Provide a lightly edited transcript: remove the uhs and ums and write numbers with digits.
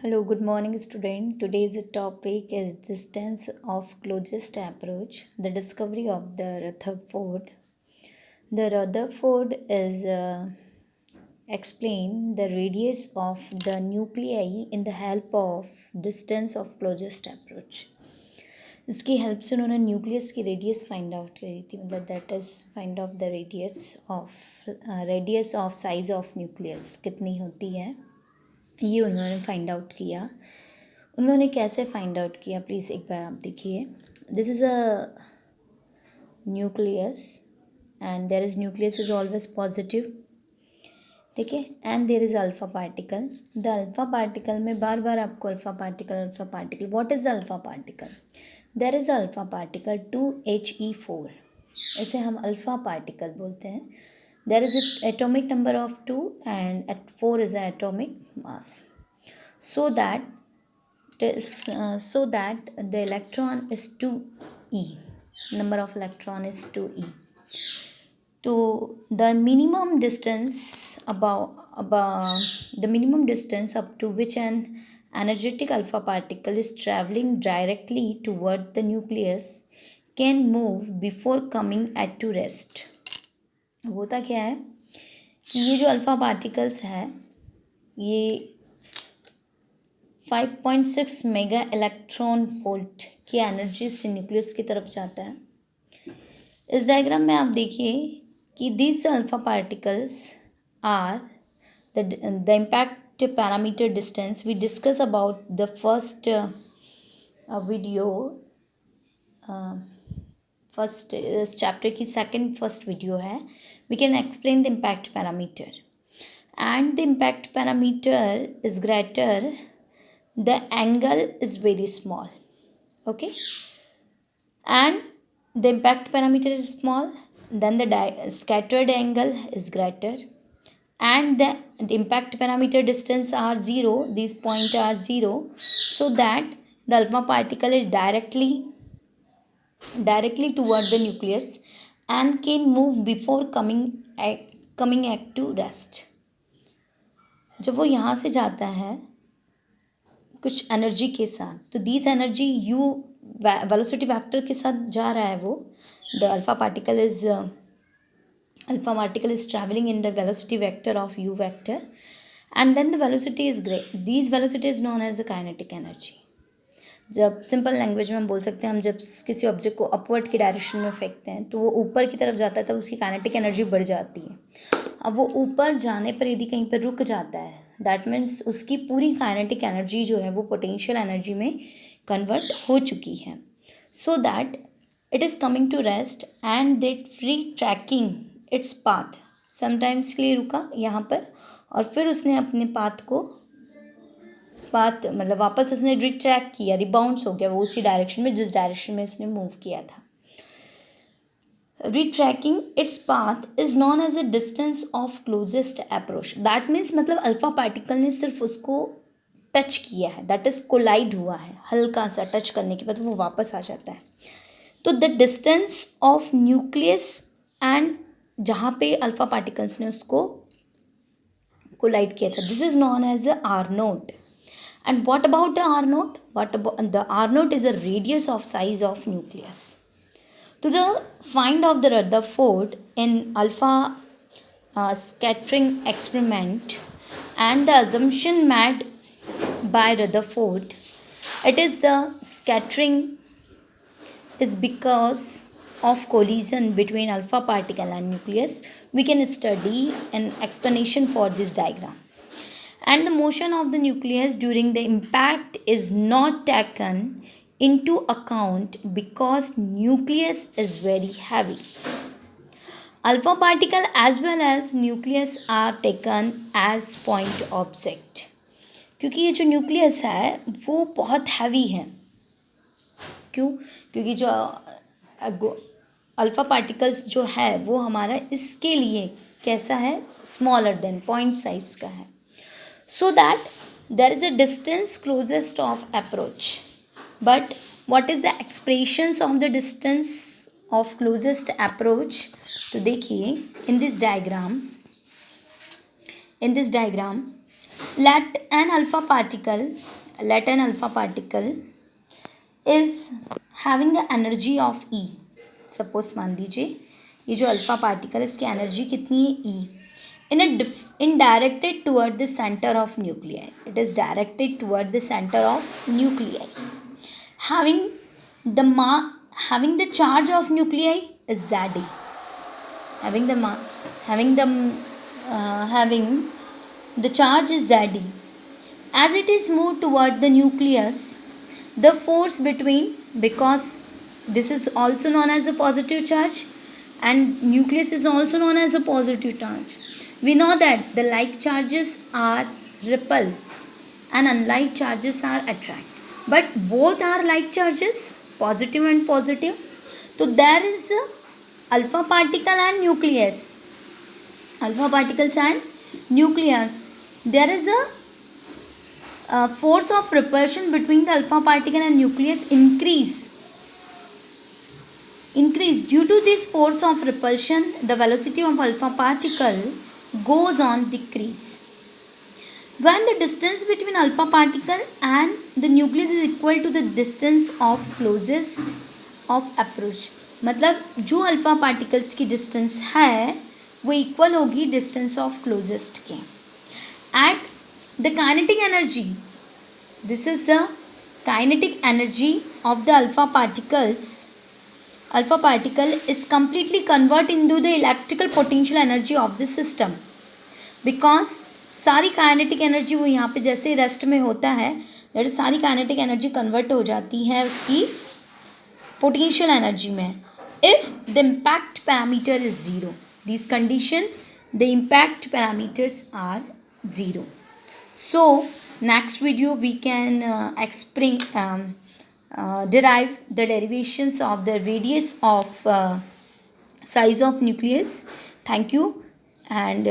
Hello, good morning, student. Today's topic is distance of closest approach, the discovery of the Rutherford. The Rutherford is explain the radius of the nuclei in the help of distance of closest approach. इसकी help से उन्होंने nucleus की radius find out करी थी, मतलब that is find out the radius of size of nucleus कितनी होती है, ये उन्होंने फाइंड आउट किया। उन्होंने कैसे फाइंड आउट किया, प्लीज़ एक बार आप देखिए। This is a nucleus and there is nucleus is always positive, ठीक है। And there is alpha particle. The alpha particle में बार बार आपको alpha particle what is the alpha particle? There is alpha particle 2He4, इसे हम alpha particle बोलते हैं। There is atomic number of 2 and 4 is atomic mass, so that the electron is 2e, number of electron is 2e. To the minimum distance the minimum distance up to which an energetic alpha particle is traveling directly toward the nucleus can move before coming at to rest. होता क्या है कि ये जो alpha particles है ये 5.6 mega electron volt की energy से न्यूक्लियस की तरफ जाता है। इस डायग्राम में आप देखिए कि these alpha particles are the impact parameter distance we discuss about the first video, first इस चैप्टर की फर्स्ट वीडियो है। We can explain the impact parameter and the impact parameter is greater, the angle is very small, okay, and the impact parameter is small, then the scattered angle is greater, and the impact parameter distance are 0, these points are 0, so that the alpha particle is directly toward the nucleus and can move before coming at to rest. जब वो यहाँ से जाता है कुछ energy के साथ, तो this energy u velocity vector के साथ जा रहा है। वो the alpha particle is travelling in the velocity vector of u vector and then the velocity is great, this velocity is known as the kinetic energy. जब simple language में हम बोल सकते हैं, हम जब किसी ऑब्जेक्ट को अपवर्ड की डायरेक्शन में फेंकते हैं तो वो ऊपर की तरफ जाता है, तब उसकी काइनेटिक एनर्जी बढ़ जाती है। अब वो ऊपर जाने पर यदि कहीं पर रुक जाता है, दैट मीन्स उसकी पूरी काइनेटिक एनर्जी जो है वो पोटेंशियल एनर्जी में कन्वर्ट हो चुकी है, so that it is coming to rest and that tracking its path. Sometimes के लिए रुका यहाँ पर और फिर उसने अपने पाथ मतलब वापस उसने रिट्रैक किया, रिबाउंस हो गया वो उसी डायरेक्शन में जिस डायरेक्शन में उसने मूव किया था। Retracking its path is known as a distance of closest approach, that means मतलब अल्फ़ा पार्टिकल ने सिर्फ उसको टच किया है, दैट इज़ कोलाइड हुआ है, हल्का सा टच करने के बाद वो वापस आ जाता है। तो the distance of nucleus and जहाँ पे अल्फ़ा पार्टिकल्स ने उसको कोलाइड किया था, this is known as a r naught. And what about the R naught? The R naught is a radius of size of nucleus. To the find of the Rutherford in alpha scattering experiment and the assumption made by Rutherford, it is the scattering is because of collision between alpha particle and nucleus. We can study an explanation for this diagram. And the motion of the nucleus during the impact is not taken into account because nucleus is very heavy. Alpha particle as well as nucleus are taken as point object, क्योंकि ये जो nucleus है वो बहुत heavy है। क्यों? क्योंकि जो अल्फ़ा पार्टिकल्स जो है वो हमारा इसके लिए कैसा है, स्मॉलर देन पॉइंट साइज का है, so that there is a distance closest of approach. But what is the expressions of the distance of closest approach? तो देखिए in this diagram let an alpha particle let an alpha particle is having the energy of E. Suppose मान लीजिए ये जो alpha particle इसकी energy कितनी है E. In directed toward the center of nuclei. It is directed toward the center of nuclei. Having having the charge of nuclei is Za. Having the charge is Za. As it is moved toward the nucleus, the force between, because this is also known as a positive charge and nucleus is also known as a positive charge. We know that the like charges are repel and unlike charges are attract. But both are like charges, positive and positive. So there is a alpha particle and nucleus. Alpha particles and nucleus. There is a force of repulsion between the alpha particle and nucleus increase. Due to this force of repulsion, the velocity of alpha particle goes on decrease. When the distance between alpha particle and the nucleus is equal to the distance of closest of approach, मतलब जो alpha particles की distance है वो equal होगी distance of closest के. At the kinetic energy, this is the kinetic energy of the alpha particles. Alpha particle is completely convert into the electrical potential energy of the system. Because सारी kinetic energy वो यहाँ पे जैसे rest में होता है, that is सारी kinetic energy convert हो जाती है उसकी पोटेंशियल एनर्जी में. If the impact parameter is zero, this condition the impact parameters are zero. So next video we can derive the derivations of the radius of size of nucleus. Thank you and